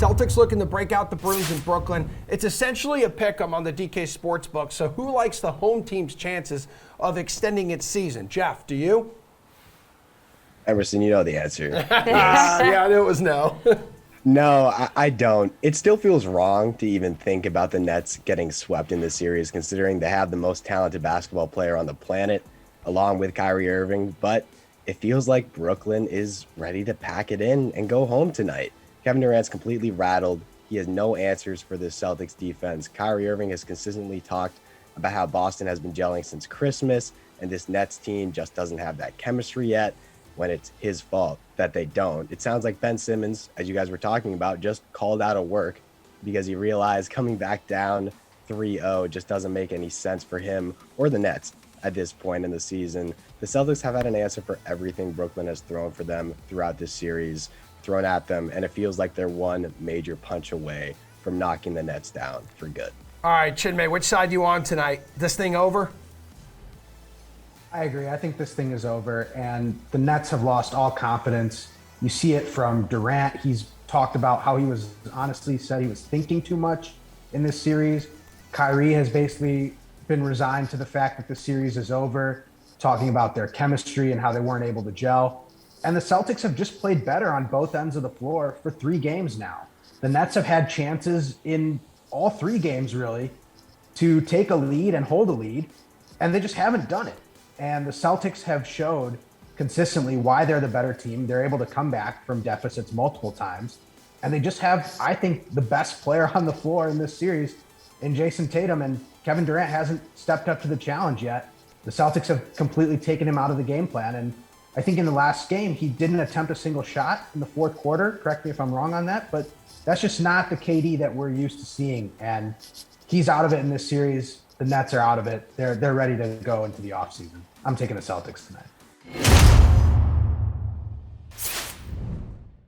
Celtics looking to break out the Bruins in Brooklyn. It's essentially a pick-em on the DK Sportsbook. So who likes the home team's chances of extending its season? Jeff, do you? Emerson, you know the answer. Yeah, I knew it was no. No, I don't. It still feels wrong to even think about the Nets getting swept in this series, considering they have the most talented basketball player on the planet, along with Kyrie Irving. But it feels like Brooklyn is ready to pack it in and go home tonight. Kevin Durant's completely rattled. He has no answers for the Celtics defense. Kyrie Irving has consistently talked about how Boston has been gelling since Christmas, and this Nets team just doesn't have that chemistry yet, when it's his fault that they don't. It sounds like Ben Simmons, as you guys were talking about, just called out of work because he realized coming back down 3-0 just doesn't make any sense for him or the Nets at this point in the season. The Celtics have had an answer for everything Brooklyn has thrown for them throughout this series, thrown at them, and it feels like they're one major punch away from knocking the Nets down for good. All right, Chinmay, which side you on tonight? This thing over? I agree. I think this thing is over, and the Nets have lost all confidence. You see it from Durant. He's talked about how he was honestly said he was thinking too much in this series. Kyrie has basically been resigned to the fact that the series is over, talking about their chemistry and how they weren't able to gel. And the Celtics have just played better on both ends of the floor for 3 games now. The Nets have had chances in all 3 games, really, to take a lead and hold a lead, and they just haven't done it. And the Celtics have showed consistently why they're the better team. They're able to come back from deficits multiple times. And they just have, I think, the best player on the floor in this series in Jason Tatum. And Kevin Durant hasn't stepped up to the challenge yet. The Celtics have completely taken him out of the game plan. And I think in the last game, he didn't attempt a single shot in the fourth quarter. Correct me if I'm wrong on that, but that's just not the KD that we're used to seeing. And he's out of it in this series. The Nets are out of it. They're ready to go into the offseason. I'm taking the Celtics tonight.